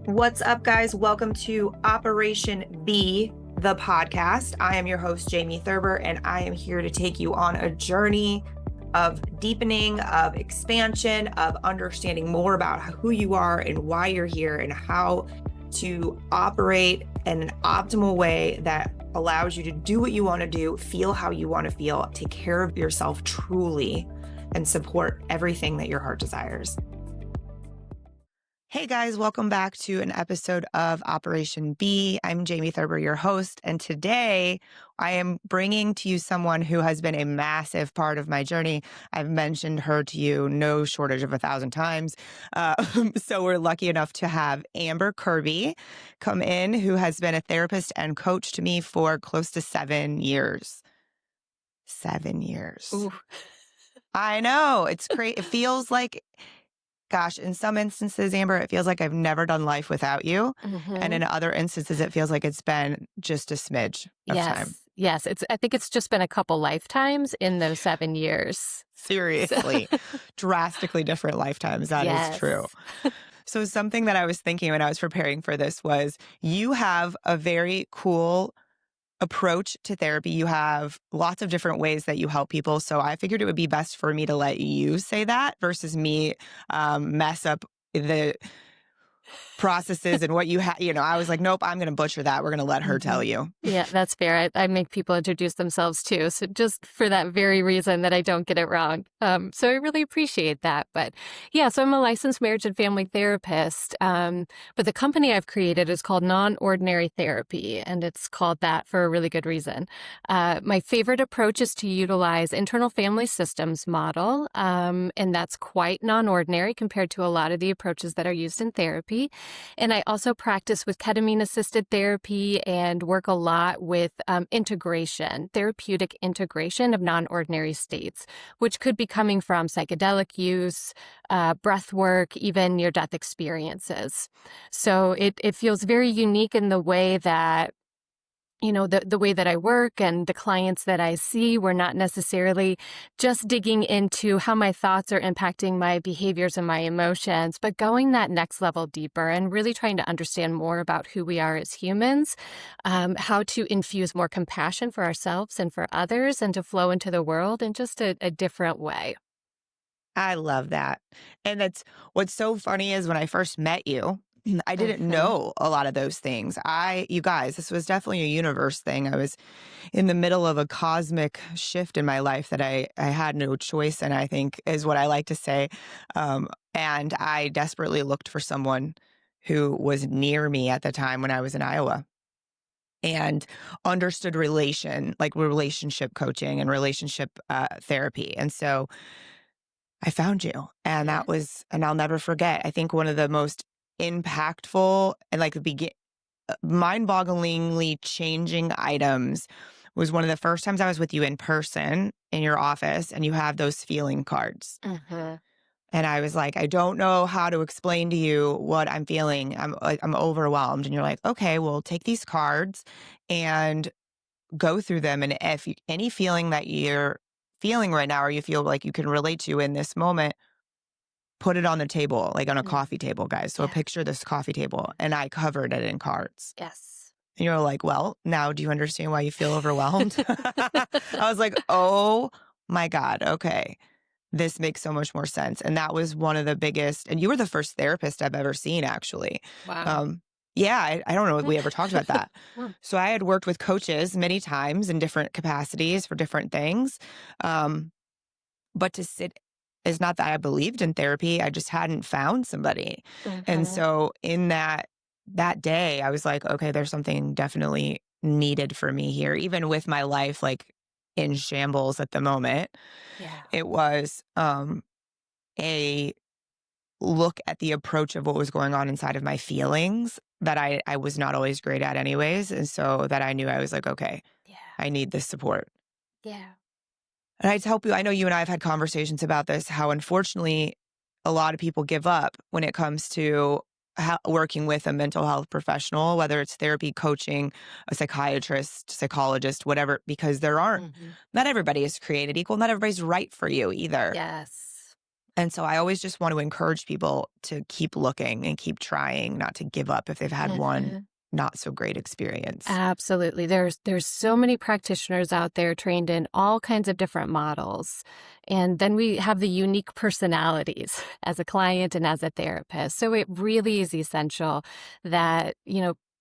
What's up, guys? Welcome to Operation B, the podcast. I am your host, Jamie Thurber, and I am here to take you on a journey of deepening, of expansion, of understanding more about who you are and why you're here and how to operate in an optimal way that allows you to do what you want to do, feel how you want to feel, take care of yourself truly, and support everything that your heart desires. Hey guys, welcome back to an episode of Operation B. I'm Jamie Thurber, your host, and today I am bringing to you someone who has been a massive part of my journey. I've mentioned her to you no shortage of 1,000 times. So we're lucky enough to have Amber Kerby come in, who has been a therapist and coach to me for close to 7 years. 7 years. Ooh. I know, it's great. It feels like... Gosh, in some instances, Amber, it feels like I've never done life without you. Mm-hmm. And in other instances, it feels like it's been just a smidge of time. Yes. I think it's just been a couple lifetimes in those 7 years. Seriously. Drastically different lifetimes. That is true. So something that I was thinking when I was preparing for this was you have a very cool approach to therapy. You have lots of different ways that you help people. So I figured it would be best for me to let you say that versus me mess up the processes and what you have. I was like, nope, I'm going to butcher that. We're going to let her tell you. Yeah, that's fair. I make people introduce themselves too. So just for that very reason that I don't get it wrong. So I really appreciate that. But yeah, so I'm a licensed marriage and family therapist. But the company I've created is called Non-Ordinary Therapy. And it's called that for a really good reason. My favorite approach is to utilize internal family systems model. And that's quite non-ordinary compared to a lot of the approaches that are used in therapy. And I also practice with ketamine-assisted therapy and work a lot with therapeutic integration of non-ordinary states, which could be coming from psychedelic use, breath work, even near-death experiences. So it feels very unique in the way that the way that I work and the clients that I see, we're not necessarily just digging into how my thoughts are impacting my behaviors and my emotions, but going that next level deeper and really trying to understand more about who we are as humans, how to infuse more compassion for ourselves and for others and to flow into the world in just a different way. I love that. And that's what's so funny is when I first met you, I didn't know a lot of those things. You guys, this was definitely a universe thing. I was in the middle of a cosmic shift in my life that I had no choice in, I think is what I like to say. And I desperately looked for someone who was near me at the time when I was in Iowa and understood relationship coaching and relationship therapy. And so I found you. And and I'll never forget, I think one of the most impactful and mind-bogglingly changing items was one of the first times I was with you in person in your office, and you have those feeling cards. Mm-hmm. And I was like, I don't know how to explain to you what I'm feeling. I'm overwhelmed. And you're like, okay, well, take these cards and go through them. And if any feeling that you're feeling right now or you feel like you can relate to in this moment, put it on the table, like on a coffee table, guys. So picture this coffee table, and I covered it in cards. Yes. And you're like, well, now do you understand why you feel overwhelmed? I was like, oh my God, okay. This makes so much more sense. And that was one of the biggest, and you were the first therapist I've ever seen, actually. Wow. I don't know if we ever talked about that. So I had worked with coaches many times in different capacities for different things. But to sit is not that I believed in therapy. I just hadn't found somebody. And so in that day, I was like, okay, there's something definitely needed for me here, even with my life like in shambles at the moment. Yeah. It was a look at the approach of what was going on inside of my feelings that I was not always great at anyways. And so that I knew I was like, okay, I need this support. Yeah. And I'd help you. I know you and I have had conversations about this, how unfortunately a lot of people give up when it comes to working with a mental health professional, whether it's therapy, coaching, a psychiatrist, psychologist, whatever, because there aren't, not everybody is created equal. Not everybody's right for you either. Yes. And so I always just want to encourage people to keep looking and keep trying, not to give up if they've had one Mhm. not so great experience. Absolutely. There's so many practitioners out there trained in all kinds of different models. And then we have the unique personalities as a client and as a therapist. So it really is essential that,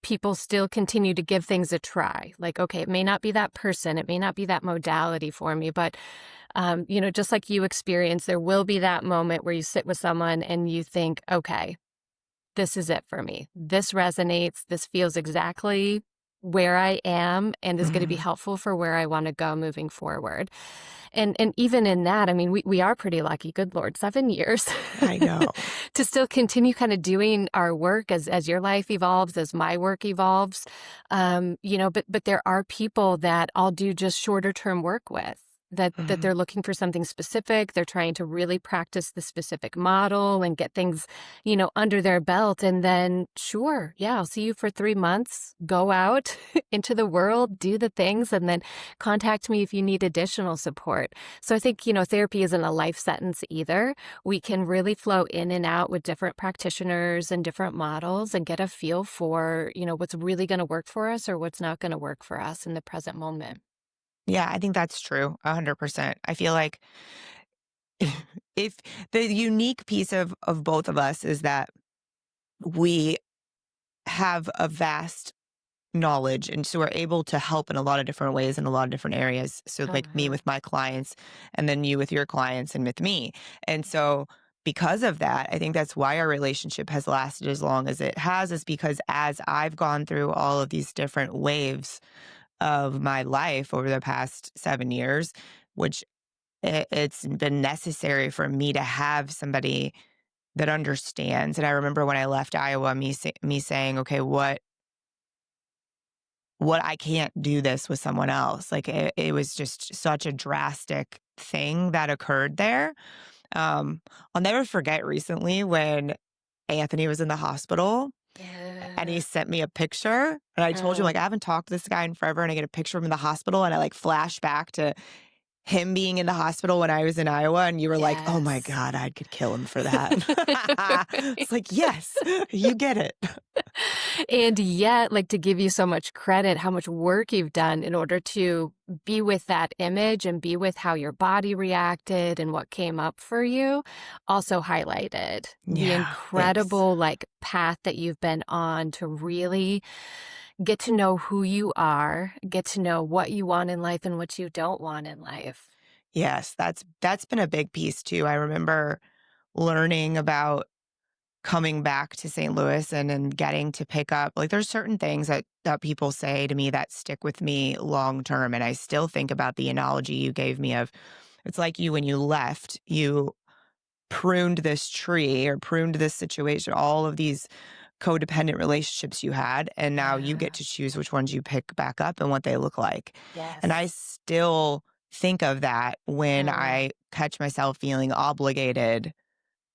people still continue to give things a try. Like, okay, it may not be that person, it may not be that modality for me, but just like you experience, there will be that moment where you sit with someone and you think, okay, this is it for me. This resonates. This feels exactly where I am and is going to be Mhm. helpful for where I want to go moving forward. And even in that, I mean, we are pretty lucky, good Lord, 7 years I know. to still continue kind of doing our work as your life evolves, as my work evolves. But there are people that I'll do just shorter term work with. That Mhm. they're looking for something specific. They're trying to really practice the specific model and get things, under their belt. And then, sure, yeah, I'll see you for 3 months. Go out into the world, do the things, and then contact me if you need additional support. So I think, therapy isn't a life sentence either. We can really flow in and out with different practitioners and different models and get a feel for, what's really going to work for us or what's not going to work for us in the present moment. Yeah, I think that's true, 100%. I feel like if the unique piece of both of us is that we have a vast knowledge, and so we're able to help in a lot of different ways in a lot of different areas. So like me Uh-huh. with my clients, and then you with your clients and with me. And so because of that, I think that's why our relationship has lasted as long as it has, is because as I've gone through all of these different waves of my life over the past 7 years, which it's been necessary for me to have somebody that understands. And I remember when I left Iowa, me saying, okay, what I can't do this with someone else. Like it was just such a drastic thing that occurred there. Um, I'll never forget recently when Anthony was in the hospital and he Yeah. sent me a picture. And I told you, Uh, like, I haven't talked to this guy in forever. And I get a picture of him in the hospital. And I like flash back to him being in the hospital when I was in Iowa. And you were like, oh my yes. God, I could kill him for that. It's like, Right. yes, you get it. And yet, like, to give you so much credit, how much work you've done in order to be with that image and be with how your body reacted and what came up for you, also highlighted the Yeah, thanks. incredible, like, path that you've been on to really get to know who you are, get to know what you want in life and what you don't want in life. Yes, that's been a big piece too. I remember learning about coming back to St. Louis and getting to pick up, like, there's certain things that people say to me that stick with me long term. And I still think about the analogy you gave me of, it's like you when you left, you pruned this tree or pruned this situation, all of these codependent relationships you had, and now you get Yeah. to choose which ones you pick back up and what they look like. And I Yes. still think of that when Uh, I catch myself feeling obligated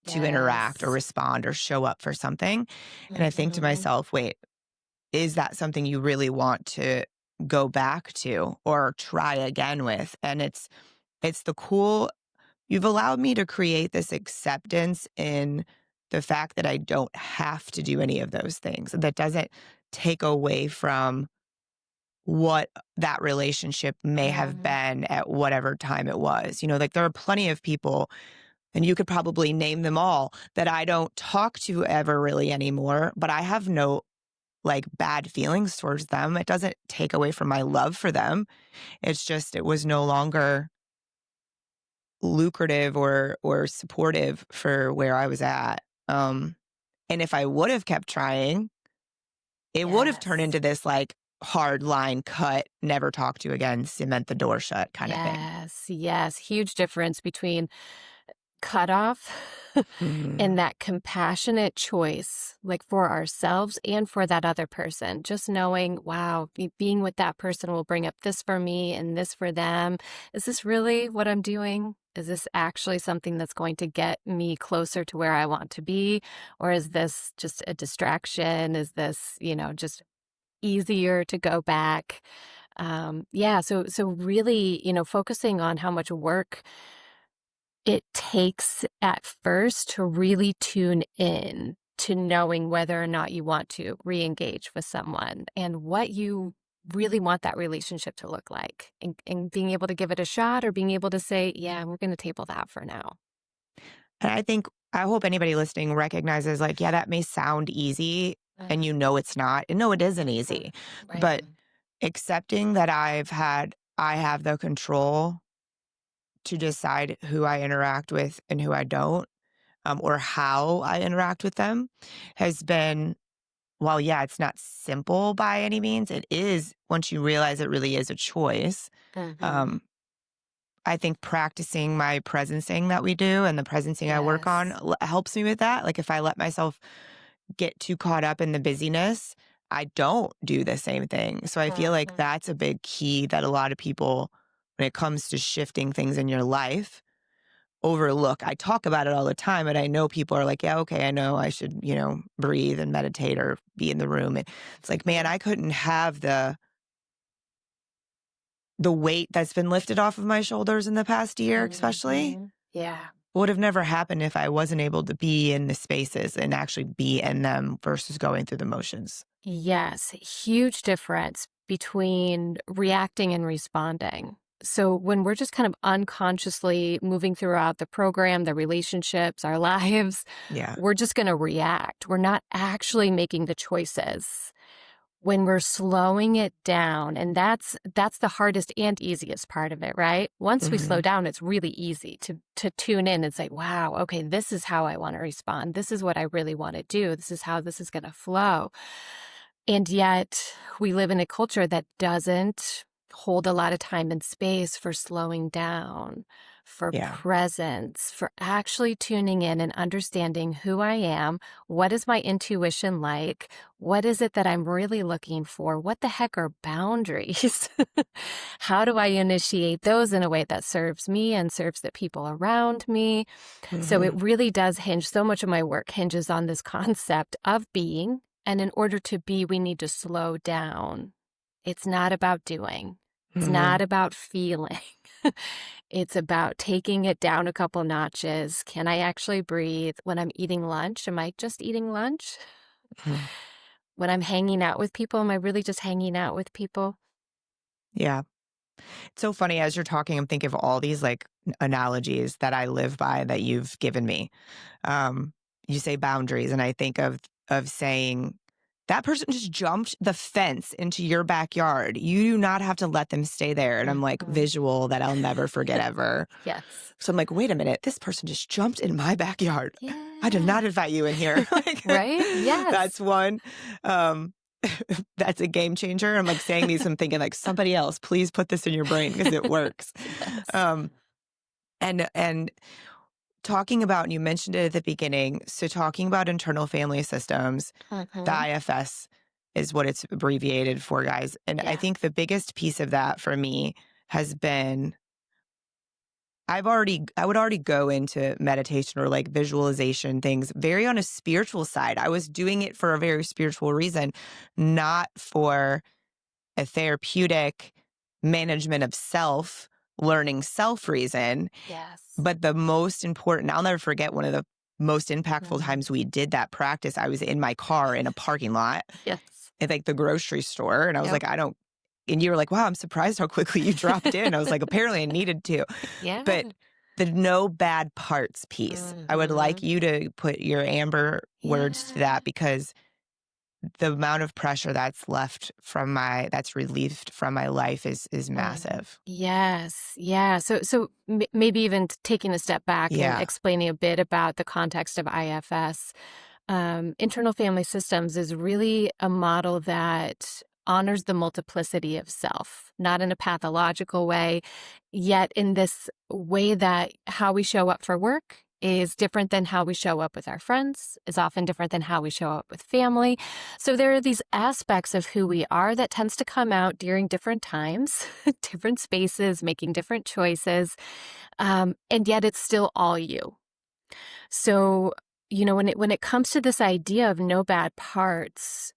to interact or yes. respond or show up for something. And I think to Mhm. myself, wait, is that something you really want to go back to or try again with? And it's the cool, you've allowed me to create this acceptance in the fact that I don't have to do any of those things. That doesn't take away from what that relationship may have Mhm. been at whatever time it was. Like there are plenty of people, and you could probably name them all, that I don't talk to ever really anymore, but I have no like bad feelings towards them. It doesn't take away from my love for them. It's just it was no longer lucrative or supportive for where I was at. And if I would have kept trying, it would have turned Yes. into this like hard line cut, never talk to again, cement the door shut kind of thing. Yes. Yes. Huge difference between cutoff and Mhm. that compassionate choice, like for ourselves and for that other person. Just knowing, wow, being with that person will bring up this for me and this for them. Is this really what I'm doing? Is this actually something that's going to get me closer to where I want to be? Or is this just a distraction? Is this, just easier to go back? Yeah. So really, focusing on how much work it takes at first to really tune in to knowing whether or not you want to re-engage with someone and what you really want that relationship to look like, and being able to give it a shot, or being able to say, yeah, we're going to table that for now. And I hope anybody listening recognizes, like, yeah, that may sound easy and Mhm. it's not. And no, it isn't easy. Right. But accepting that I have the control to decide who I interact with and who I don't, or how I interact with them has been, well, yeah, it's not simple by any means. It is, once you realize it really is a choice. Hmm. Um, I think practicing my presencing that we do and the presencing I work on Yes. helps me with that. Like if I let myself get too caught up in the busyness, I don't do the same thing. So I feel like Hmm. that's a big key that a lot of people, when it comes to shifting things in your life, overlook. I talk about it all the time, and I know people are like, yeah, okay, I know I should, breathe and meditate or be in the room. And it's like, man, Hmm. I couldn't have the weight that's been lifted off of my shoulders in the past year, especially, Hmm. Yeah. would have never happened if I wasn't able to be in the spaces and actually be in them versus going through the motions. Yes, huge difference between reacting and responding. So when we're just kind of unconsciously moving throughout the program, the relationships, our lives, Yeah. we're just going to react. We're not actually making the choices. When we're slowing it down, and that's the hardest and easiest part of it, right? Once we slow Hmm. down, it's really easy to tune in and say, wow, okay, this is how I want to respond. This is what I really want to do. This is how this is going to flow. And yet we live in a culture that doesn't hold a lot of time and space for slowing down, for Yeah. presence, for actually tuning in and understanding who I am. What is my intuition like? What is it that I'm really looking for? What the heck are boundaries? How do I initiate those in a way that serves me and serves the people around me? So it Hmm. really does hinge, so much of my work hinges on this concept of being. And in order to be, we need to slow down. It's not about doing, it's not Hmm. about feeling. It's about taking it down a couple notches. Can I actually breathe? When I'm eating lunch, am I just eating lunch? Hmm. When I'm hanging out with people, am I really just hanging out with people? Yeah. It's so funny as you're talking, I'm thinking of all these like analogies that I live by that you've given me. Um, you say boundaries, and I think of saying that person just jumped the fence into your backyard. You do not have to let them stay there. And I'm like Mhm. visual that I'll never forget ever. Yes. So I'm like, wait a minute, this person just jumped in my backyard. I did Yeah. not invite you in here. Like Right? that's Yes. one. Um, that's a game changer. I'm like saying these, I'm thinking like somebody else, please put this in your brain because it works. Yes. Um, and talking about, and you mentioned it at the beginning, so talking about internal family systems, the Mhm. IFS is what it's abbreviated for, guys. And I Yeah. think the biggest piece of that for me has been I would already go into meditation or like visualization things very on a spiritual side. I was doing it for a very spiritual reason, not for a therapeutic management of self, learning self reason. Yes. But the most important, I'll never forget one of the most impactful Mhm. times we did that practice. I was in my car in a parking lot Yes. at like the grocery store. And I was Yep. like, I don't, and you were like, wow, I'm surprised how quickly you dropped in. I was like, apparently I needed to. But Yeah. the no bad parts piece, I would like Mhm. you to put your amber words to Yeah. that because the amount of pressure that's relieved from my life is Mhm. massive. Yes. Yeah. So maybe even taking a step back and Yeah. explaining a bit about the context of IFS. Internal family systems is really a model that honors the multiplicity of self, not in a pathological way, yet in this way that how we show up for work is different than how we show up with our friends, is often different than how we show up with family. So there are these aspects of who we are that tends to come out during different times, different spaces, making different choices, and yet it's still all you. So, when it comes to this idea of no bad parts,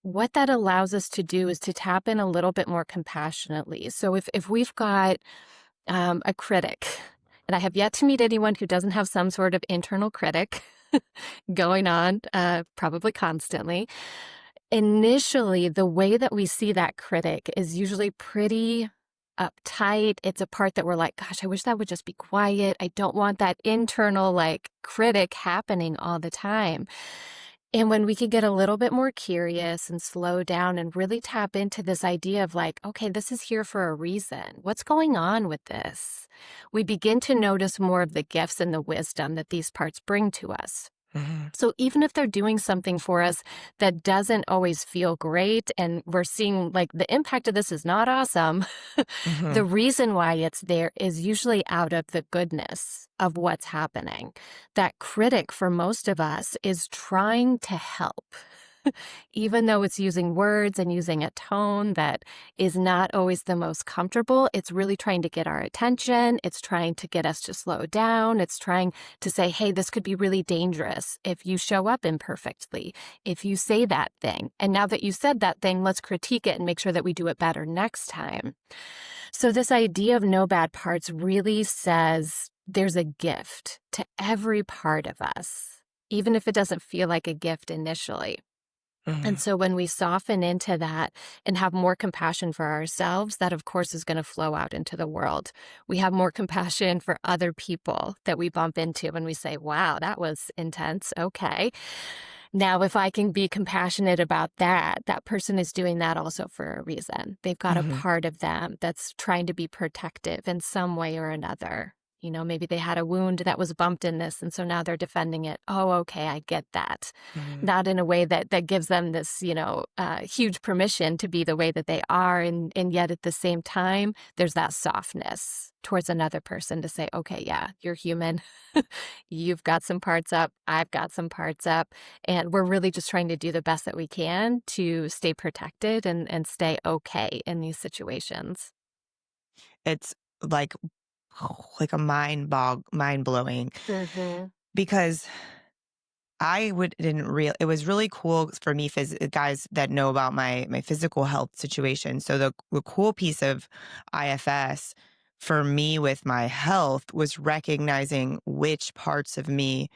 what that allows us to do is to tap in a little bit more compassionately. So if we've got a critic, And I have yet to meet anyone who doesn't have some sort of internal critic going on, probably constantly. Initially, the way that we see that critic is usually pretty uptight. It's a part that we're like, gosh, I wish that would just be quiet. I don't want that internal like critic happening all the time. And when we could get a little bit more curious and slow down and really tap into this idea of like, okay, this is here for a reason. What's going on with this? We begin to notice more of the gifts and the wisdom that these parts bring to us. Mm-hmm. So even if they're doing something for us that doesn't always feel great, and we're seeing like the impact of this is not awesome, Mm-hmm. the reason why it's there is usually out of the goodness of what's happening. That critic for most of us is trying to help. Even though it's using words and using a tone that is not always the most comfortable, it's really trying to get our attention. It's trying to get us to slow down. It's trying to say, hey, this could be really dangerous if you show up imperfectly, if you say that thing. And now that you said that thing, let's critique it and make sure that we do it better next time. So this idea of no bad parts really says there's a gift to every part of us, even if it doesn't feel like a gift initially. Mm-hmm. And so when we soften into that and have more compassion for ourselves, that of course is going to flow out into the world. We have more compassion for other people that we bump into when we say, wow, that was intense. Okay. Now, if I can be compassionate about that, that person is doing that also for a reason. They've got a Mm-hmm. part of them that's trying to be protective in some way or another. You know, maybe they had a wound that was bumped in this, and so now they're defending it. Oh, okay, I get that. Mm-hmm. Not in a way that gives them this, huge permission to be the way that they are, and yet at the same time, there's that softness towards another person to say, okay, yeah, you're human. You've got some parts up. I've got some parts up. And we're really just trying to do the best that we can to stay protected and stay okay in these situations. It's like a mind blowing, Mm-hmm. because it was really cool for me, guys that know about my physical health situation. So the cool piece of IFS for me with my health was recognizing which parts of me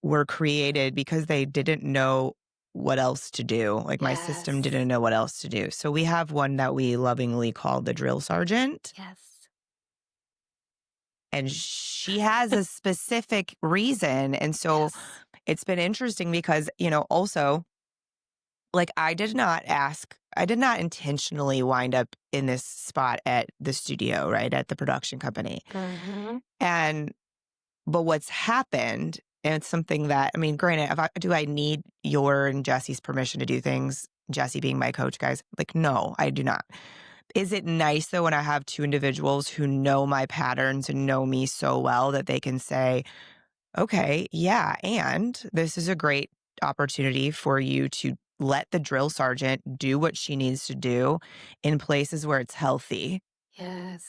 were created because they didn't know what else to do. Like my system Yes. didn't know what else to do. So we have one that we lovingly call the drill sergeant. Yes. And she has a specific reason. And so Yes. it's been interesting because, also, like I did not intentionally wind up in this spot at the studio, right? At the production company. Mm-hmm. But what's happened, and it's something that, I mean, granted, do I need your and Jesse's permission to do things? Jesse being my coach, guys. Like, no, I do not. Is it nice though when I have two individuals who know my patterns and know me so well that they can say, okay, yeah, and this is a great opportunity for you to let the drill sergeant do what she needs to do in places where it's healthy. Yes.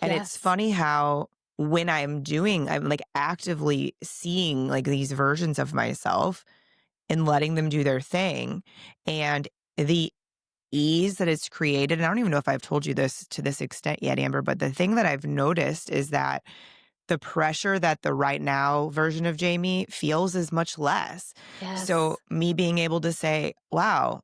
And it's Yes. funny how when I'm like actively seeing like these versions of myself and letting them do their thing, and the ease that it's created. And I don't even know if I've told you this to this extent yet, Amber, but the thing that I've noticed is that the pressure that the right now version of Jamie feels is much less. Yes. So me being able to say, wow,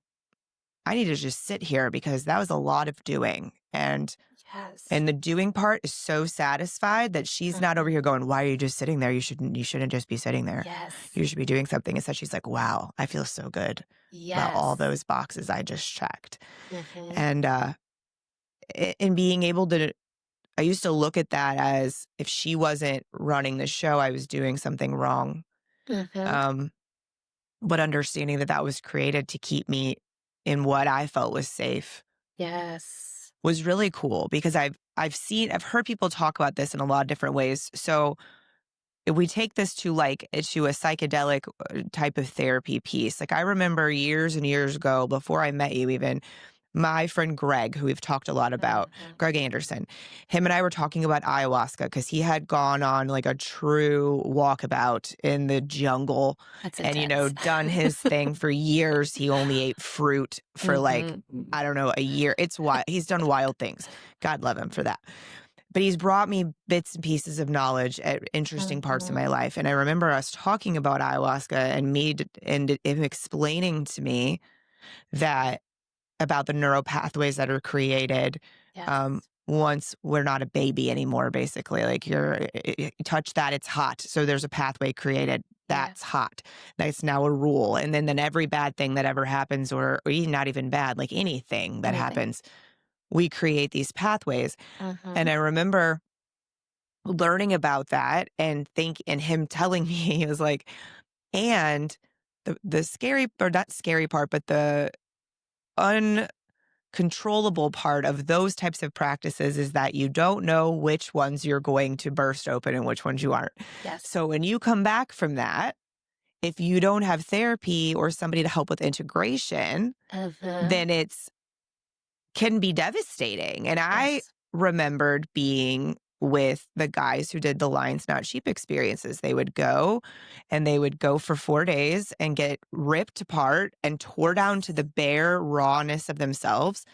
I need to just sit here because that was a lot of doing. Yes. And the doing part is so satisfied that she's not over here going, why are you just sitting there? You shouldn't just be sitting there. Yes. You should be doing something. Instead, she's like, wow, I feel so good about all those boxes I just checked. Mm-hmm. And in being able to, I used to look at that as if she wasn't running the show, I was doing something wrong. Mm-hmm. But understanding that that was created to keep me in what I felt was safe Yes. was really cool, because I've heard people talk about this in a lot of different ways. So if we take this to a psychedelic type of therapy piece, like I remember years and years ago, before I met you even, my friend Greg, who we've talked a lot about, Greg Anderson, him and I were talking about ayahuasca because he had gone on like a true walkabout in the jungle. That's and, intense. done his thing for years. He only ate fruit for like, Mm-hmm. I don't know, a year. It's wild. He's done wild things. God love him for that. but he's brought me bits and pieces of knowledge at interesting parts of my life. And I remember us talking about ayahuasca and him explaining to me that about the neural pathways that are created Yes. once we're not a baby anymore, basically. Like you touch that, it's hot. So there's a pathway created. That's Yes. hot. That's now a rule. And then every bad thing that ever happens, or not even bad, like anything that Anything. happens, we create these pathways. And I remember learning about that and him telling me, he was like, and the scary, or not scary part, but the uncontrollable part of those types of practices is that you don't know which ones you're going to burst open and which ones you aren't. Yes. So when you come back from that, if you don't have therapy or somebody to help with integration, then it's can be devastating. And I remembered being with the guys who did the Lions Not Sheep experiences. They would go for 4 days and get ripped apart and tore down to the bare rawness of themselves.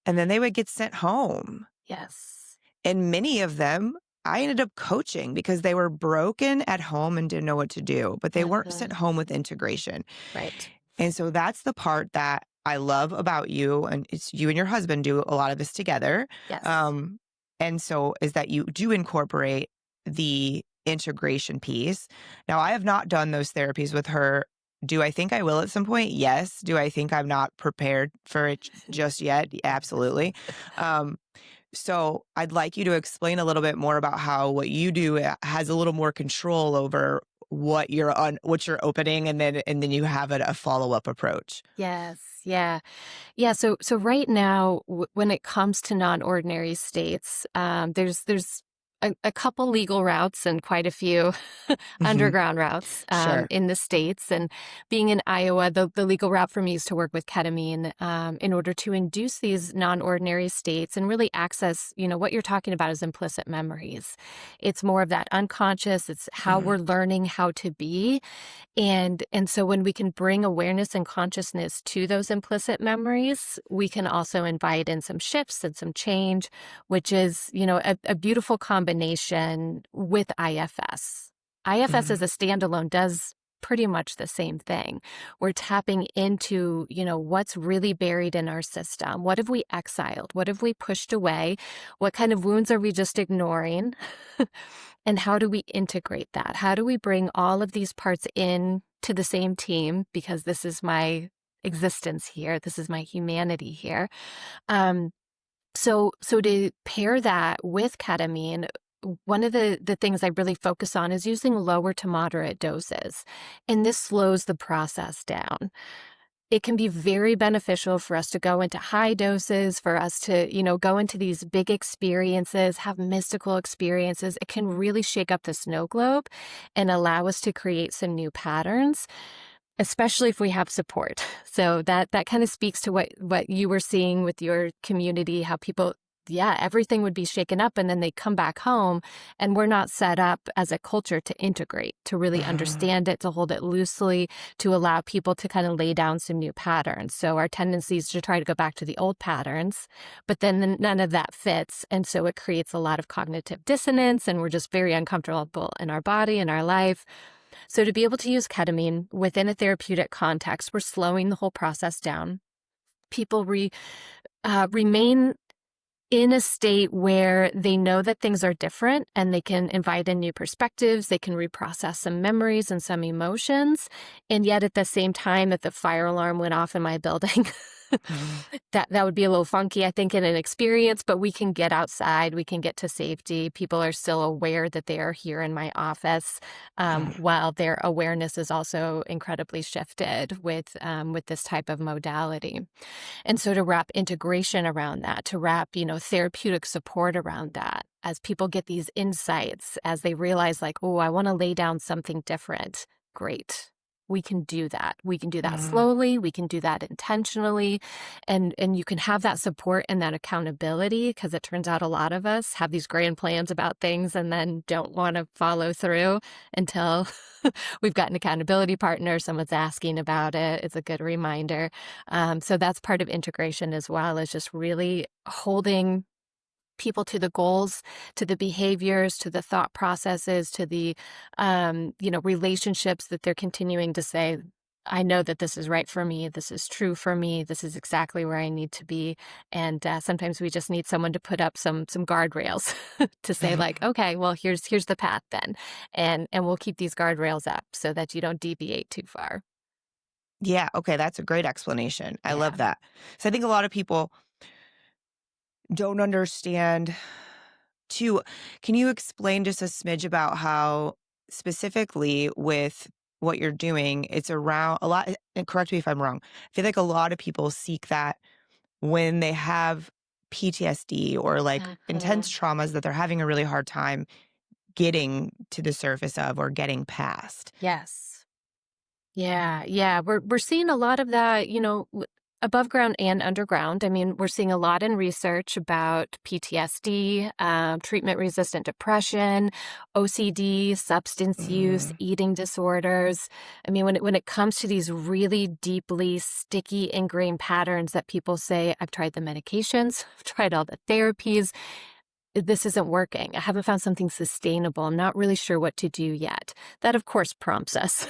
And then they would get sent home. Yes. And many of them, I ended up coaching because they were broken at home and didn't know what to do, but they weren't sent home with integration. Right. And so that's the part that I love about you, and it's you and your husband do a lot of this together. Yes. And so is that you do incorporate the integration piece. Now, I have not done those therapies with her. Do I think I will at some point? Yes. Do I think I'm not prepared for it just yet? Absolutely. So I'd like you to explain a little bit more about how what you do has a little more control over what you're opening, and then you have a follow-up approach. Yes. Yeah. Yeah. So right now, when it comes to non-ordinary states, there's a couple legal routes and quite a few underground routes Sure. in the States. And being in Iowa, the legal route for me is to work with ketamine in order to induce these non-ordinary states and really access, what you're talking about is implicit memories. It's more of that unconscious. It's how we're learning how to be. And so when we can bring awareness and consciousness to those implicit memories, we can also invite in some shifts and some change, which is, a beautiful combination with IFS. IFS as a standalone does pretty much the same thing. We're tapping into, what's really buried in our system. What have we exiled? What have we pushed away? What kind of wounds are we just ignoring? And how do we integrate that? How do we bring all of these parts in to the same team? Because this is my existence here. This is my humanity here. So to pair that with ketamine, one of the things I really focus on is using lower to moderate doses. And this slows the process down. It can be very beneficial for us to go into high doses, for us to, go into these big experiences, have mystical experiences. It can really shake up the snow globe and allow us to create some new patterns, especially if we have support. So that kind of speaks to what you were seeing with your community, how people, everything would be shaken up and then they come back home and we're not set up as a culture to integrate, to really understand it, to hold it loosely, to allow people to kind of lay down some new patterns. So our tendency is to try to go back to the old patterns, but then none of that fits. And so it creates a lot of cognitive dissonance and we're just very uncomfortable in our body and our life. So to be able to use ketamine within a therapeutic context, we're slowing the whole process down. People remain in a state where they know that things are different and they can invite in new perspectives, they can reprocess some memories and some emotions. And yet at the same time that the fire alarm went off in my building, that would be a little funky, I think, in an experience, but we can get outside, we can get to safety. People are still aware that they are here in my office, while their awareness is also incredibly shifted with this type of modality. And so to wrap integration around that, to wrap, therapeutic support around that, as people get these insights, as they realize like, oh, I want to lay down something different, great. We can do that. We can do that slowly. We can do that intentionally. And you can have that support and that accountability, because it turns out a lot of us have these grand plans about things and then don't want to follow through until we've got an accountability partner, someone's asking about it. It's a good reminder. So that's part of integration as well, is just really holding people to the goals, to the behaviors, to the thought processes, to the, relationships that they're continuing to say, I know that this is right for me. This is true for me. This is exactly where I need to be. And sometimes we just need someone to put up some guardrails to say like, okay, well, here's the path then, and we'll keep these guardrails up so that you don't deviate too far. Yeah. Okay. That's a great explanation. I Yeah. love that. So I think a lot of people don't understand too. Can you explain just a smidge about how specifically with what you're doing, it's around a lot, and correct me if I'm wrong. I feel like a lot of people seek that when they have PTSD or like intense Mhm. traumas that they're having a really hard time getting to the surface of or getting past. Yes. Yeah, yeah, we're seeing a lot of that, above ground and underground. I mean, we're seeing a lot in research about PTSD, treatment-resistant depression, OCD, substance use, Mm, eating disorders. I mean, when it comes to these really deeply sticky, ingrained patterns that people say, I've tried the medications, I've tried all the therapies, this isn't working. I haven't found something sustainable. I'm not really sure what to do yet. That, of course, prompts us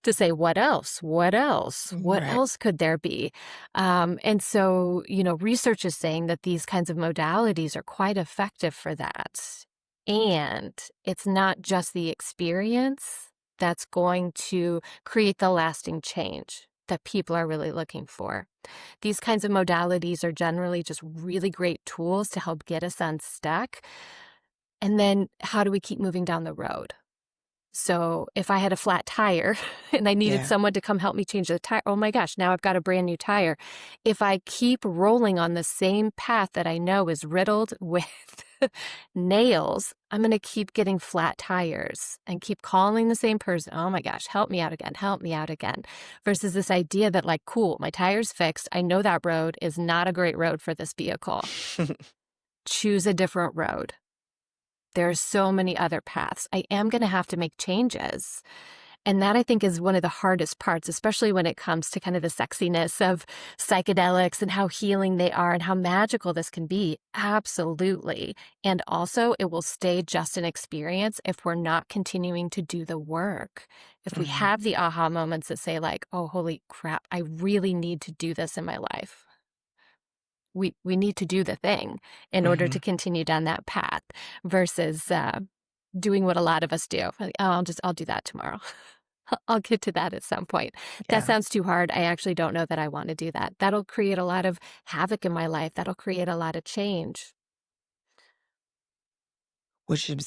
to say, what else? What else? What right. else could there be? And so, research is saying that these kinds of modalities are quite effective for that. And it's not just the experience that's going to create the lasting change that people are really looking for. These kinds of modalities are generally just really great tools to help get us unstuck. And then how do we keep moving down the road? So if I had a flat tire and I needed Yeah. someone to come help me change the tire, oh my gosh, now I've got a brand new tire. If I keep rolling on the same path that I know is riddled with nails, I'm going to keep getting flat tires and keep calling the same person. Oh my gosh, help me out again, help me out again. Versus this idea that like, cool, my tire's fixed. I know that road is not a great road for this vehicle. Choose a different road. There are so many other paths. I am going to have to make changes. And that I think is one of the hardest parts, especially when it comes to kind of the sexiness of psychedelics and how healing they are and how magical this can be. Absolutely. And also, it will stay just an experience if we're not continuing to do the work. If we Mhm. have the aha moments that say, like, oh, holy crap, I really need to do this in my life. We need to do the thing in order to Mhm. continue down that path versus doing what a lot of us do. Like, oh, I'll do that tomorrow. I'll get to that at some point. That Yeah. sounds too hard. I actually don't know that I want to do that. That'll create a lot of havoc in my life. That'll create a lot of change.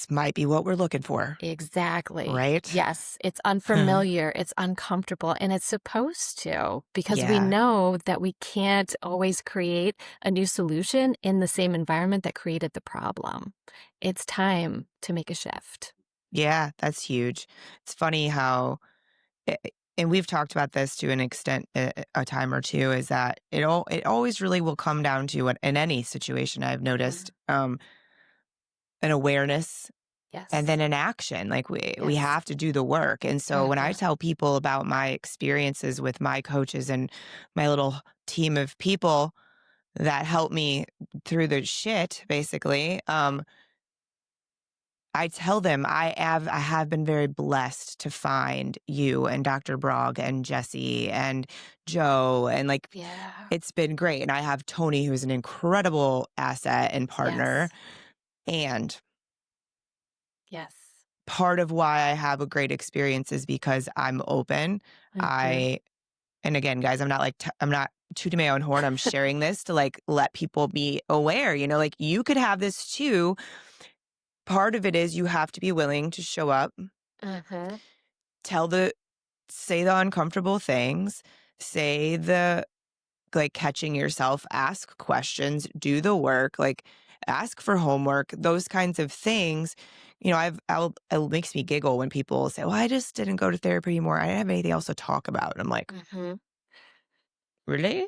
Might be what we're looking for, Exactly. right? Yes, it's unfamiliar, it's uncomfortable, and it's supposed to because we Yeah. know that we can't always create a new solution in the same environment that created the problem. It's time to make a shift. Yeah, that's huge. It's funny how and we've talked about this to an extent a time or two, is that it always really will come down to in any situation I've noticed, Mhm. an awareness and Yes. then an action. Like we Yes. have to do the work. And so when I Mhm. tell people about my experiences with my coaches and my little team of people that help me through the shit, basically, I tell them I have been very blessed to find you and Dr. Brog and Jesse and Joe, and like Yeah. it's been great. And I have Tony, who's an incredible asset and partner. Yes. And Yes. part of why I have a great experience is because I'm open. Mhm. I and again, guys, I'm not like I'm not tooting my own horn. I'm sharing this to like let people be aware. Like you could have this too. Part of it is you have to be willing to show up, Mhm. tell the say the uncomfortable things, say the like catching yourself, ask questions, do the work, like ask for homework, those kinds of things. It makes me giggle when people say, well, I just didn't go to therapy anymore. I didn't have anything else to talk about. And I'm like, Mhm. really?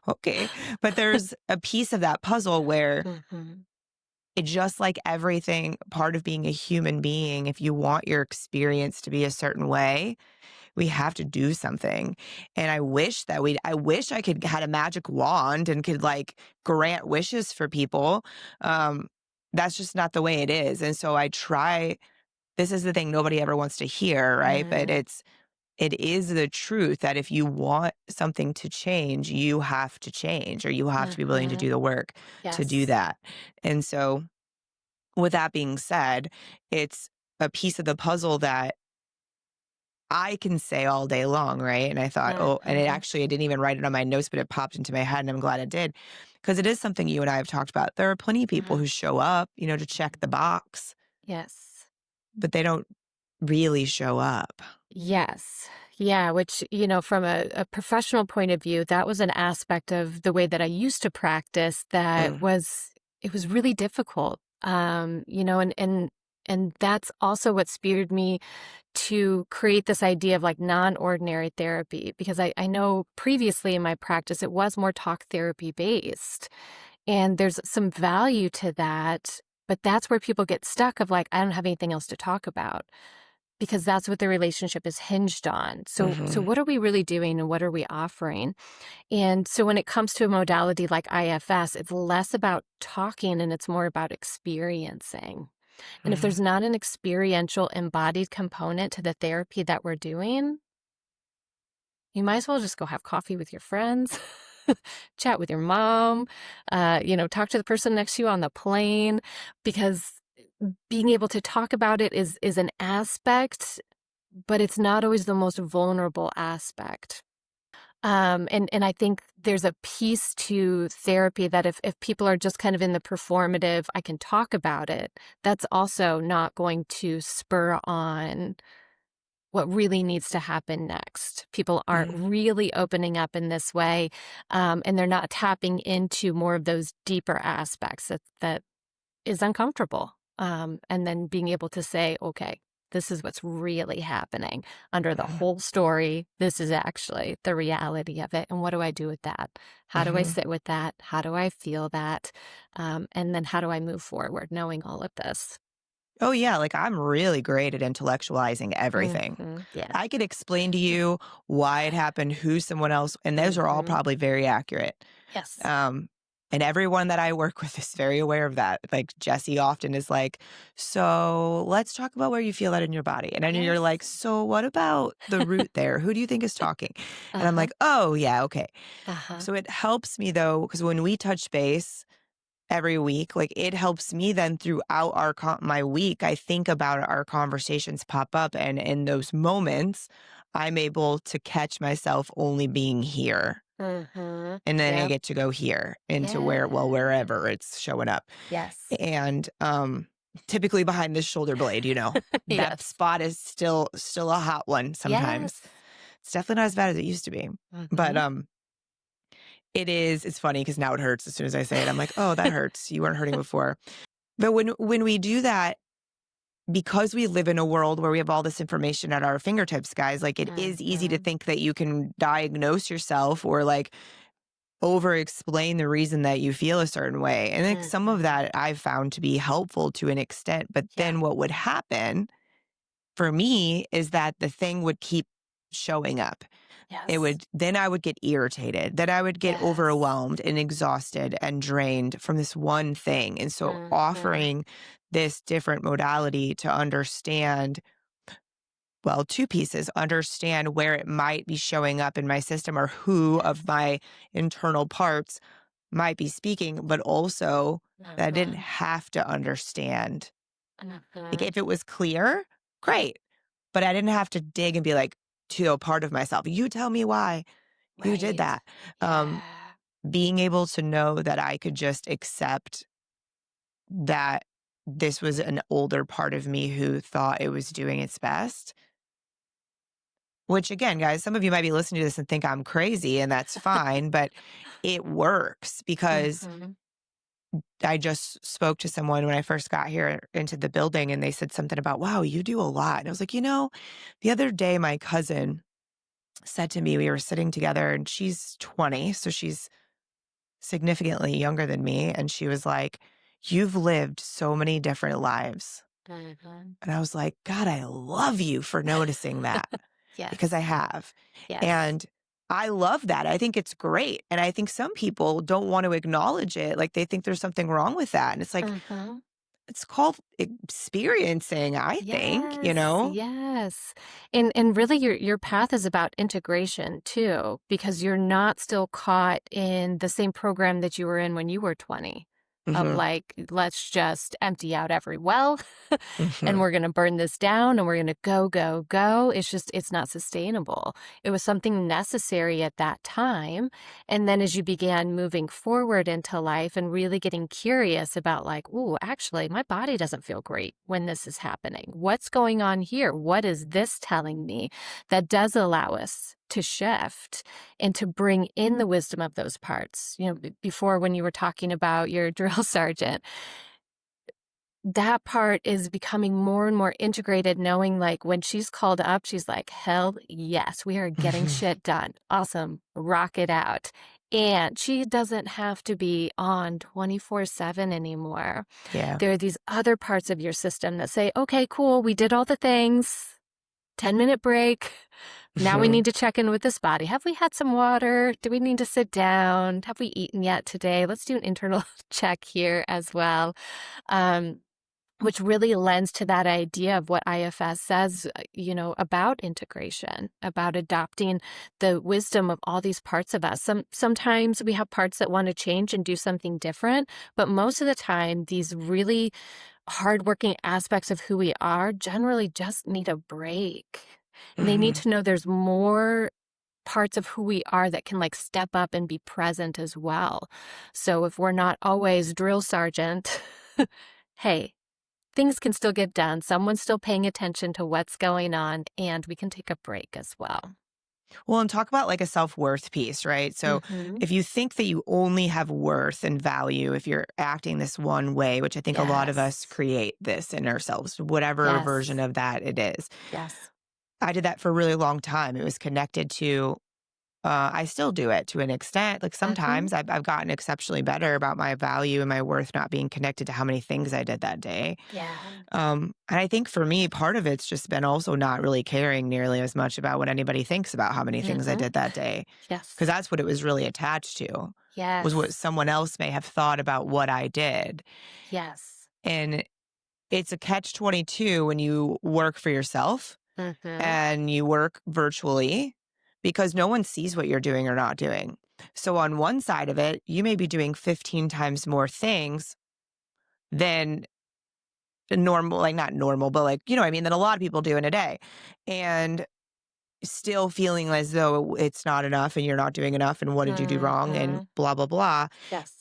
Okay. But there's a piece of that puzzle where Mhm. it just like everything, part of being a human being, if you want your experience to be a certain way, We have to do something. And I wish I could had a magic wand and could like grant wishes for people. That's just not the way it is. And so I try, this is the thing nobody ever wants to hear, right? But it is the truth that if you want something to change, you have to change, or you have to be willing to do the work to do Yes. that. And so with that being said, it's a piece of the puzzle that I can say all day long, right? And I thought, and I didn't even write it on my notes, but it popped into my head, and I'm glad it did, because it is something you and I have talked about. There are plenty of people who show up, to check the box, Yes. but they don't really show up. Yes. Yeah, which, from a professional point of view, that was an aspect of the way that I used to practice that it was really difficult. And that's also what spurred me to create this idea of like non-ordinary therapy, because I know previously in my practice, it was more talk therapy based. And there's some value to that, but that's where people get stuck of like, I don't have anything else to talk about, because that's what the relationship is hinged on. So what are we really doing and what are we offering? And so when it comes to a modality like IFS, it's less about talking and it's more about experiencing. And if there's not an experiential embodied component to the therapy that we're doing, you might as well just go have coffee with your friends, chat with your mom, talk to the person next to you on the plane, because being able to talk about it is an aspect, but it's not always the most vulnerable aspect. And I think there's a piece to therapy that if people are just kind of in the performative, I can talk about it, that's also not going to spur on what really needs to happen next. People aren't really opening up in this way, and they're not tapping into more of those deeper aspects that is uncomfortable. And then being able to say, okay, this is what's really happening under the whole story. This is actually the reality of it. And what do I do with that? How do I sit with that? How do I feel that? And then how do I move forward knowing all of this? Oh, yeah. Like, I'm really great at intellectualizing everything. Yeah. I could explain to you why it happened, who someone else, and those are all probably very accurate. Yes. And everyone that I work with is very aware of that. Like, Jesse often is like, so let's talk about where you feel that in your body. And then you're like, so what about the root there? Who do you think is talking? And I'm like, oh, yeah, okay. So it helps me, though, because when we touch base every week, like, it helps me then throughout my week. I think about our conversations pop up, and in those moments, I'm able to catch myself only being here. And then I get to go here into wherever it's showing up. Yes. And typically behind this shoulder blade, that spot is still a hot one sometimes. Yes. It's definitely not as bad as it used to be. But it's funny because now it hurts as soon as I say it. I'm like, oh, that hurts. You weren't hurting before. But when we do that, because we live in a world where we have all this information at our fingertips, guys, like, it is easy to think that you can diagnose yourself or like over explain the reason that you feel a certain way. And like some of that I've found to be helpful to an extent. But then what would happen for me is that the thing would keep showing up. Yes. Then I would get irritated, then I would get overwhelmed and exhausted and drained from this one thing. And so offering this different modality to understand, well, two pieces, understand where it might be showing up in my system or who of my internal parts might be speaking, but also that I didn't have to understand. Like, if it was clear, great. But I didn't have to dig and be like, to a part of myself, you tell me why you did that. Being able to know that I could just accept that this was an older part of me who thought it was doing its best. Which, again, guys, some of you might be listening to this and think I'm crazy, and that's fine, but it works because I just spoke to someone when I first got here into the building, and they said something about, wow, you do a lot. And I was like, the other day my cousin said to me, we were sitting together, and she's 20, so she's significantly younger than me. And she was like, you've lived so many different lives. And I was like, God, I love you for noticing that. because I Yes. have. Yes. And I love that. I think it's great. And I think some people don't want to acknowledge it. Like they think there's something wrong with that. And it's like, Mhm. it's called experiencing, I think, Yes, yes. And really your path is about integration too, because you're not still caught in the same program that you were in when you were 20 of Hmm. like, let's just empty out every well and Hmm. we're going to burn this down and we're going to go, go, go. It's not sustainable. It was something necessary at that time. And then as you began moving forward into life and really getting curious about like, ooh, actually, my body doesn't feel great when this is happening. What's going on here? What is this telling me? That does allow us to shift and to bring in the wisdom of those parts. Before when you were talking about your drill sergeant, that part is becoming more and more integrated, knowing like when she's called up, she's like, hell yes, we are getting Hmm. shit done. Awesome. Rock it out. And she doesn't have to be on 24/7 anymore. Yeah. There are these other parts of your system that say, okay, cool, we did all the things. 10-minute break. Now we Hmm. need to check in with this body. Have we had some water? Do we need to sit down? Have we eaten yet today? Let's do an internal check here as well. Um, which really lends to that idea of what IFS says, about integration, about adopting the wisdom of all these parts of us. Sometimes we have parts that want to change and do something different, but most of the time, these really hardworking aspects of who we are generally just need a break. And they need Hmm. to know there's more parts of who we are that can like step up and be present as well. So if we're not always drill sergeant, hey, things can still get done. Someone's still paying attention to what's going on, and we can take a break as well. Well, and talk about like a self-worth piece, right? So Mm-hmm. if you think that you only have worth and value if you're acting this one way, which I think a lot of us Yes. create this in ourselves, whatever version Yes. of that it is. Yes. I did that for a really long time. It was connected to I still do it to an extent. Like Mm-hmm. sometimes I've gotten exceptionally better about my value and my worth not being connected to how many things I did that day. Yeah. And I think for me, part of it's just been also not really caring nearly as much about what anybody thinks about how many things I Mm-hmm. did that day. Because Yes. that's what it was really attached to, was what Yes. someone else may have thought about what I did. Yes. And it's a catch 22 when you work for yourself Mm-hmm. and you work virtually because no one sees what you're doing or not doing. So on one side of it, you may be doing 15 times more things than normal, like not normal, but like, you know what I mean, than a lot of people do in a day. And still feeling as though it's not enough and you're not doing enough and what did you do wrong and Mm-hmm. blah blah blah. Yes.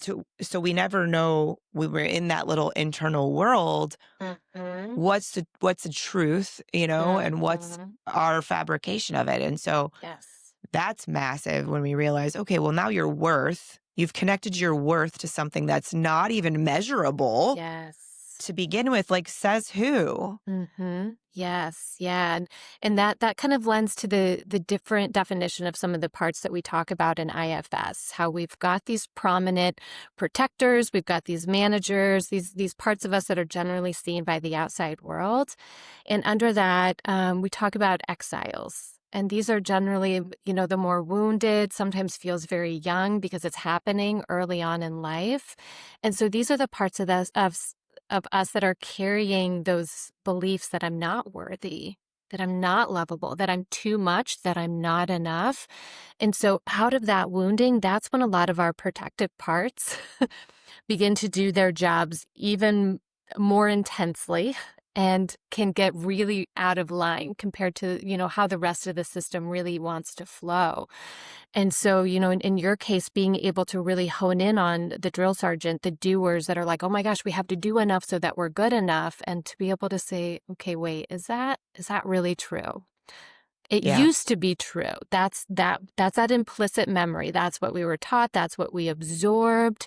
So we never know when we're in that little internal world Mm-hmm. what's the truth, and what's Mm-hmm. our fabrication of it. And so Yes. that's massive when we realize, okay, well, now you've connected your worth to something that's not even measurable Yes. to begin with. Like, says who? Mm-hmm. Yes. Yeah. And that kind of lends to the different definition of some of the parts that we talk about in IFS, how we've got these prominent protectors, we've got these managers, these parts of us that are generally seen by the outside world. And under that, we talk about exiles. And these are generally, the more wounded, sometimes feels very young because it's happening early on in life. And so these are the parts of us that are carrying those beliefs that I'm not worthy, that I'm not lovable, that I'm too much, that I'm not enough. And so out of that wounding, that's when a lot of our protective parts begin to do their jobs even more intensely and can get really out of line compared to, how the rest of the system really wants to flow. And so, in your case, being able to really hone in on the drill sergeant, the doers that are like, oh my gosh, we have to do enough so that we're good enough. And to be able to say, okay, wait, is that really true? It Yeah. used to be true. That's that implicit memory. That's what we were taught. That's what we absorbed.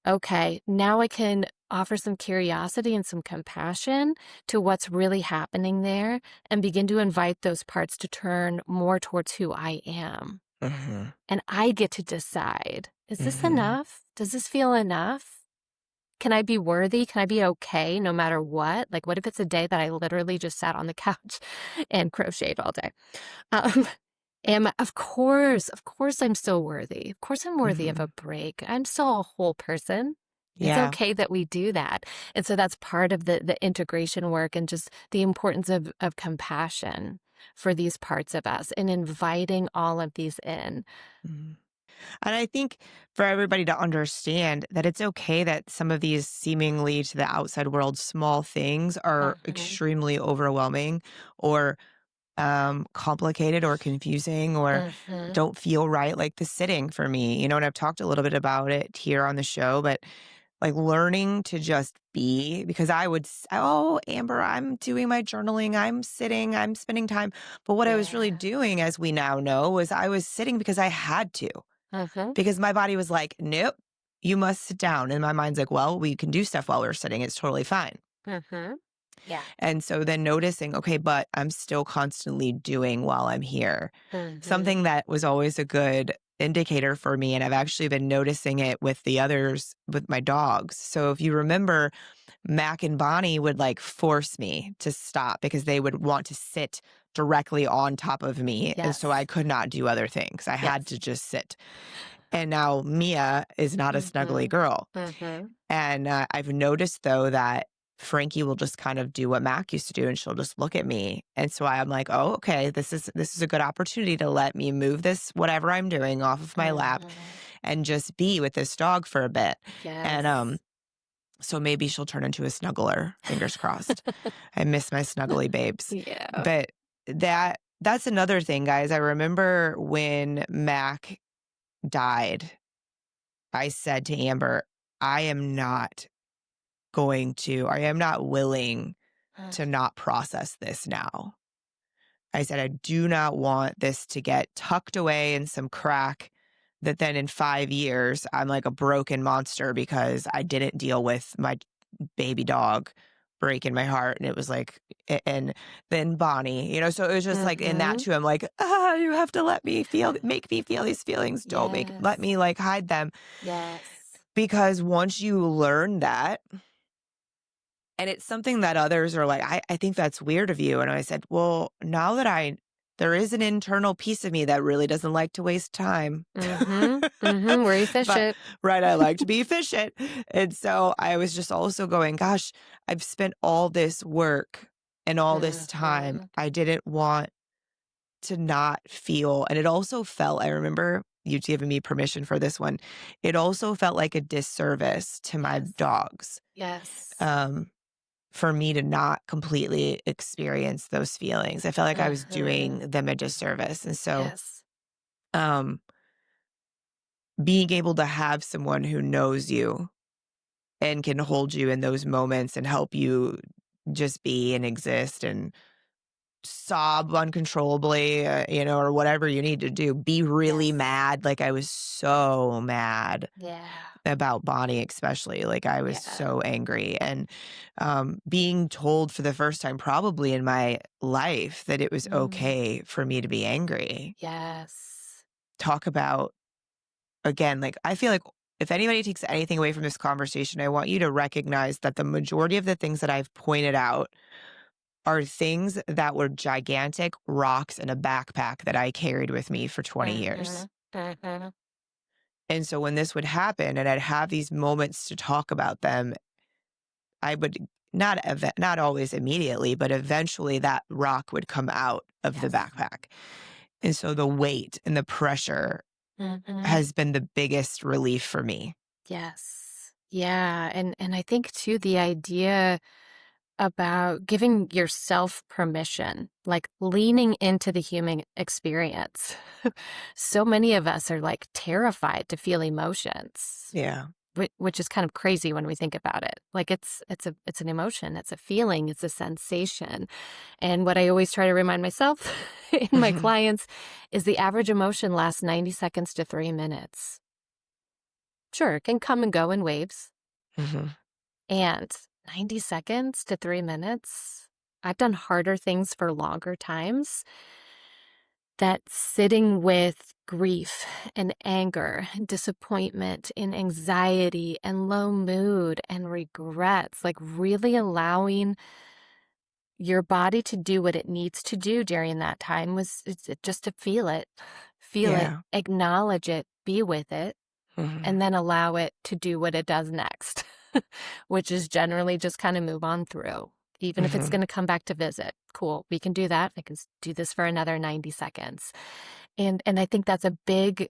Okay, now I can offer some curiosity and some compassion to what's really happening there and begin to invite those parts to turn more towards who I am. Hmm. And I get to decide, is this Hmm. enough? Does this feel enough? can I be worthy? Can I be okay no matter what? Like, what if it's a day that I literally just sat on the couch and crocheted all day? Um, of course, I'm still worthy. Of course, I'm worthy of a Mhm. break. I'm still a whole person. It's Yeah. okay that we do that. And so that's part of the integration work and just the importance of compassion for these parts of us and inviting all of these in. Mhm. And I think for everybody to understand that it's okay that some of these seemingly to the outside world small things are Mhm, extremely overwhelming or complicated or confusing or mhm, don't feel right. Like the sitting for me, and I've talked a little bit about it here on the show, but like learning to just be because oh, Amber, I'm doing my journaling, I'm sitting, I'm spending time. But what I was really yeah, doing, as we now know, was I was sitting because I had to, mhm, because my body was like, nope, you must sit down. And my mind's like, well, we can do stuff while we're sitting. It's totally fine. mhm, yeah, And so then noticing, okay, but I'm still constantly doing while I'm here. mhm, Something that was always a good indicator for me. And I've actually been noticing it with the others, with my dogs. So if you remember, Mac and Bonnie would like force me to stop because they would want to sit directly on top of me. And so I yes, could not do other things. I had yes, to just sit. And now Mia is not a snuggly mhm, girl. mhm, And I've noticed though that Frankie will just kind of do what Mac used to do, and she'll just look at me. And so I'm like, oh, okay, this is a good opportunity to let me move this whatever I'm doing off of my lap mhm, and just be with this dog for a bit. And yes. so maybe she'll turn into a snuggler, fingers crossed. I miss my snuggly babes. Yeah. But that's another thing, guys. I remember when Mac died, I said to Amber, I am not I am not willing to Mhm, not process this now. I said, I do not want this to get tucked away in some crack that then in 5 years, I'm like a broken monster because I didn't deal with my baby dog breaking my heart. And it was like, and then Bonnie, so it was just like in that mhm, too, I'm like, you have to make me feel these feelings. Let yes, me like hide them. yes, Because once you learn that, and it's something that others are like, I think that's weird of you. And I said, well, now that there is an internal piece of me that really doesn't like to waste time. mhm, mhm, where you fish But, it. right, I like to be efficient. And so I was just also going, gosh, I've spent all this work and all this time. Mhm, I didn't want to not feel. And it also felt, I remember you giving me permission for this one. It also felt like a disservice to my yes, dogs. yes, Um, for me to not completely experience those feelings. I felt like I was doing mhm, them a disservice. And so, yes, um, being able to have someone who knows you and can hold you in those moments and help you just be and exist and sob uncontrollably, or whatever you need to do, be really yes, mad. Like I was so mad yeah, about Bonnie, especially. Like I was yeah, so angry. And being told for the first time, probably in my life, that it was mm, okay for me to be angry. yes, Talk about, again, like I feel like if anybody takes anything away from this conversation, I want you to recognize that the majority of the things that I've pointed out are things that were gigantic rocks in a backpack that I carried with me for 20 years. mhm, mhm, And so when this would happen and I'd have these moments to talk about them, I would not always immediately, but eventually that rock would come out of the yes, backpack. And so the weight and the pressure mhm, has been the biggest relief for me. yes, yeah, and I think too the idea about giving yourself permission, like leaning into the human experience. So many of us are like terrified to feel emotions, Yeah. which is kind of crazy when we think about it. Like it's an emotion, it's a feeling, it's a sensation. And what I always try to remind myself in my Mhm. clients is the average emotion lasts 90 seconds to 3 minutes. Sure, it can come and go in waves. Mhm. And 90 seconds to 3 minutes, I've done harder things for longer times. that sitting with grief and anger and disappointment and anxiety and low mood and regrets, like really allowing your body to do what it needs to do during that time was just to feel it, Yeah. acknowledge it, be with it, Hmm. and then allow it to do what it does next, which is generally just kind of move on through. Even if it's Hmm. going to come back to visit, cool, we can do that. I can do this for another 90 seconds. And I think that's a big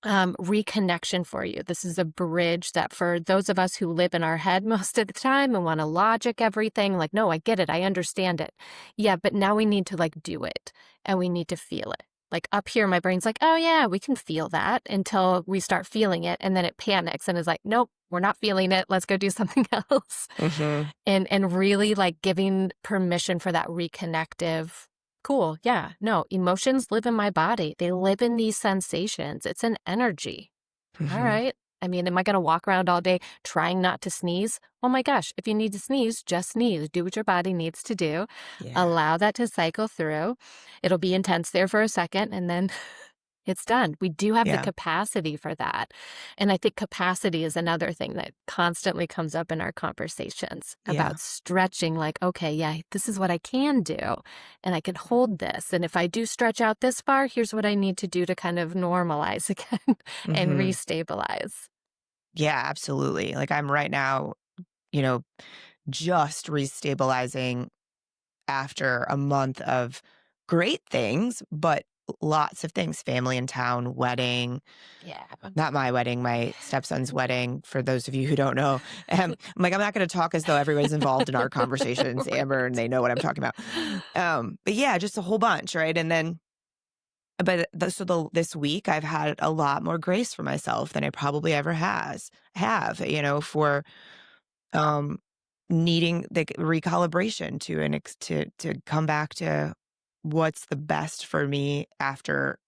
reconnection for you. This is a bridge that for those of us who live in our head most of the time and want to logic everything, like, no, I get it. I understand it. Yeah, but now we need to like do it and we need to feel it. Like up here, my brain's like, oh yeah, we can feel that until we start feeling it. And then it panics and is like, nope, we're not feeling it. Let's go do something else. Hmm. And really like giving permission for that reconnective. Cool. Yeah. No, emotions live in my body. They live in these sensations. It's an energy. All Hmm. right. I mean, am I going to walk around all day trying not to sneeze? Oh my gosh. If you need to sneeze, just sneeze. Do what your body needs to do. Yeah. Allow that to cycle through. It'll be intense there for a second and then it's done. We do have the Yeah. capacity for that. And I think capacity is another thing that constantly comes up in our conversations Yeah. about stretching like, okay, yeah, this is what I can do. And I can hold this. And if I do stretch out this far, here's what I need to do to kind of normalize again and Hmm. restabilize. Yeah, absolutely. Like I'm right now, you know, just restabilizing after a month of great things, but lots of things, family in town, wedding, Yeah. not my wedding, my stepson's wedding, for those of you who don't know. I'm like, I'm not going to talk as though everyone's involved in our conversations, Amber, and Right. they know what I'm talking about. But yeah, just a whole bunch, right? And then, this week I've had a lot more grace for myself than I probably ever have, for um, needing the recalibration to come back to what's the best for me after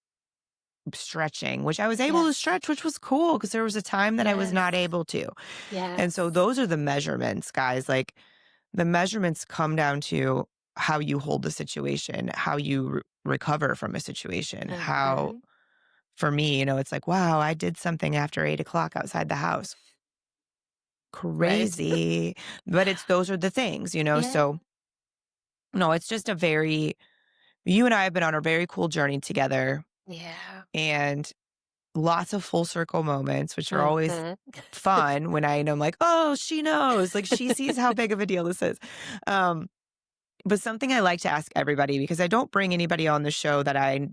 stretching, which I was able to Yes. stretch, which was cool because there was a time that I was not Yes. able to. And so Yes. those are the measurements, guys. Like the measurements come down to how you hold the situation, how you recover from a situation, how, Mhm. for me, it's like, wow, I did something after 8 o'clock outside the house. Right. Crazy. But those are the things. Yeah. So, no, it's just you and I have been on a very cool journey together Yeah. and lots of full circle moments, which are always Mhm. fun when I'm like, oh, she knows, like she sees how big of a deal this is. Um, but something I like to ask everybody, because I don't bring anybody on the show I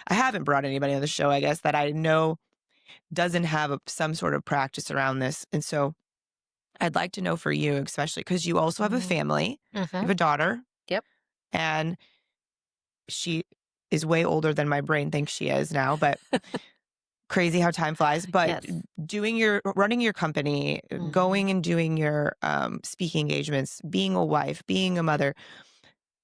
haven't brought anybody on the show, I guess, that I know doesn't have some sort of practice around this. And so I'd like to know for you, especially because you also have a Mhm. family, you have Mhm. a daughter, Yep. and she is way older than my brain thinks she is now, but crazy how time flies. But Yes. running your company, Mhm. going and doing your speaking engagements, being a wife, being a mother,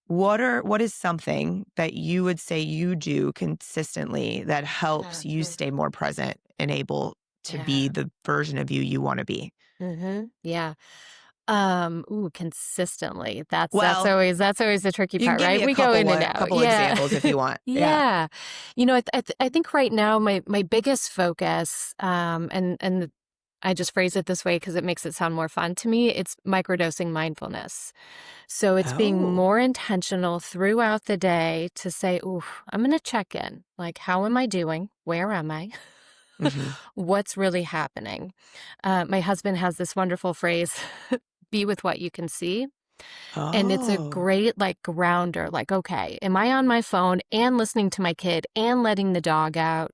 what is something that you would say you do consistently that helps you Mhm. stay more present and able to be Yeah. the version of you want to be? Yeah. Ooh, consistently. Well, That's always the tricky you can part, give me right? a We go in and out. couple Yeah. examples if you want. Yeah. Yeah. You know, I think right now my biggest focus, and I just phrase it this way because it makes it sound more fun to me. It's microdosing mindfulness. So it's being Oh. more intentional throughout the day to say, ooh, I'm going to check in. Like, how am I doing? Where am I? Hmm. What's really happening? My husband has this wonderful phrase, be with what you can see. And it's a Oh. great like grounder. Like, okay, am I on my phone and listening to my kid and letting the dog out?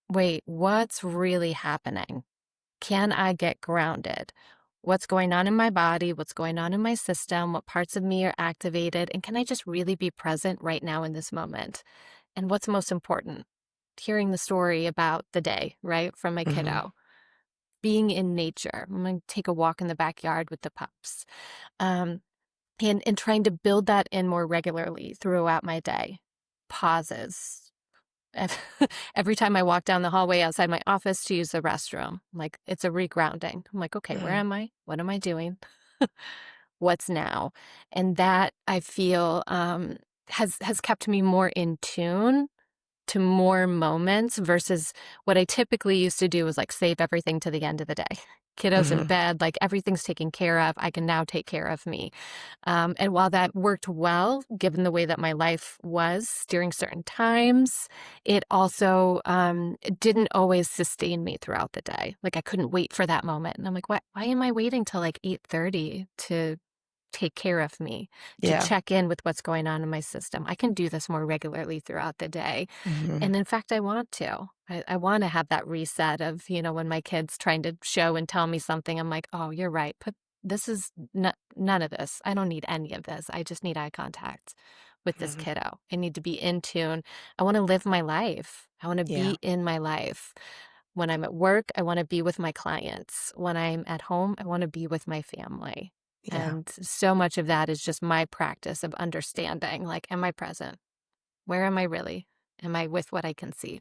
Wait, what's really happening? Can I get grounded? What's going on in my body? What's going on in my system? What parts of me are activated? And can I just really be present right now in this moment? And what's most important? Hearing the story about the day, right, from my Hmm. kiddo. Being in nature. I'm going to take a walk in the backyard with the pups. Um, and trying to build that in more regularly throughout my day. Pauses. Ev- Every time I walk down the hallway outside my office to use the restroom, like it's a regrounding. I'm like, okay, where Right. am I? What am I doing? What's now? And that I feel has kept me more in tune to more moments versus what I typically used to do was like save everything to the end of the day. Kiddos in bed, like everything's taken care of. I can now take care of me. And while that worked well, given the way that my life was during certain times, it also didn't always sustain me throughout the day. Like I couldn't wait for that moment. And I'm like, why am I waiting till like 8:30 to take care of me, to Yeah. check in with what's going on in my system? I can do this more regularly throughout the day. And in fact, I want to. I want to have that reset of, when my kid's trying to show and tell me something, I'm like, oh, you're right. This is none of this. I don't need any of this. I just need eye contact with this kiddo. I need to be in tune. I want to live my life. I want to Yeah. be in my life. When I'm at work, I want to be with my clients. When I'm at home, I want to be with my family. Yeah. And so much of that is just my practice of understanding, like, am I present? Where am I really? Am I with what I can see?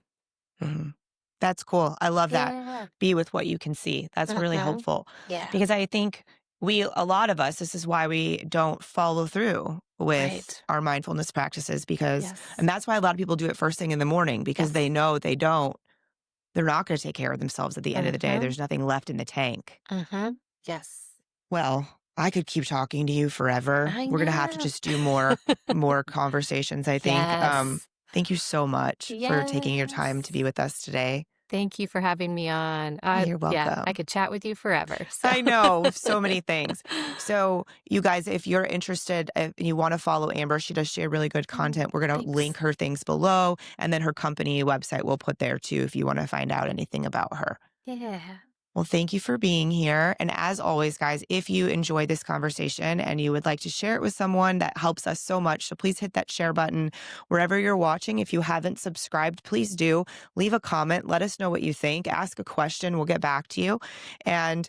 That's cool. I love that. Yeah. Be with what you can see. That's really helpful. Yeah. Because I think a lot of us, this is why we don't follow through with Right. our mindfulness practices Yes. and that's why a lot of people do it first thing in the morning because they know they're not going to take care of themselves at the end of the day. There's nothing left in the tank. Yes. Well, I could keep talking to you forever. I We're going to have to know. just do more conversations, I think. Yes. Thank you so much for taking your time to be with us today. Thank you for having me on. You're Yeah, welcome. I could chat with you forever. So. I know, so many things. So you guys, if you're interested, if you want to follow Amber, she does share really good content. We're going to link her things below, and then her company website we'll put there too if you want to find out anything about her. Yeah. Well, thank you for being here. And as always, guys, if you enjoyed this conversation and you would like to share it with someone, that helps us so much. So please hit that share button wherever you're watching. If you haven't subscribed, please do. Leave a comment. Let us know what you think. Ask a question. We'll get back to you. And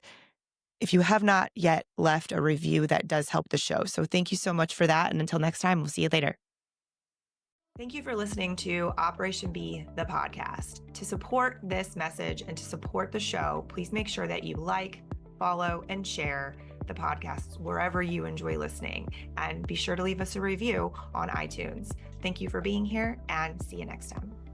if you have not yet left a review, that does help the show. So thank you so much for that. And until next time, we'll see you later. Thank you for listening to Operation B, the podcast. To support this message and to support the show, please make sure that you like, follow, and share the podcast wherever you enjoy listening. And be sure to leave us a review on iTunes. Thank you for being here and see you next time.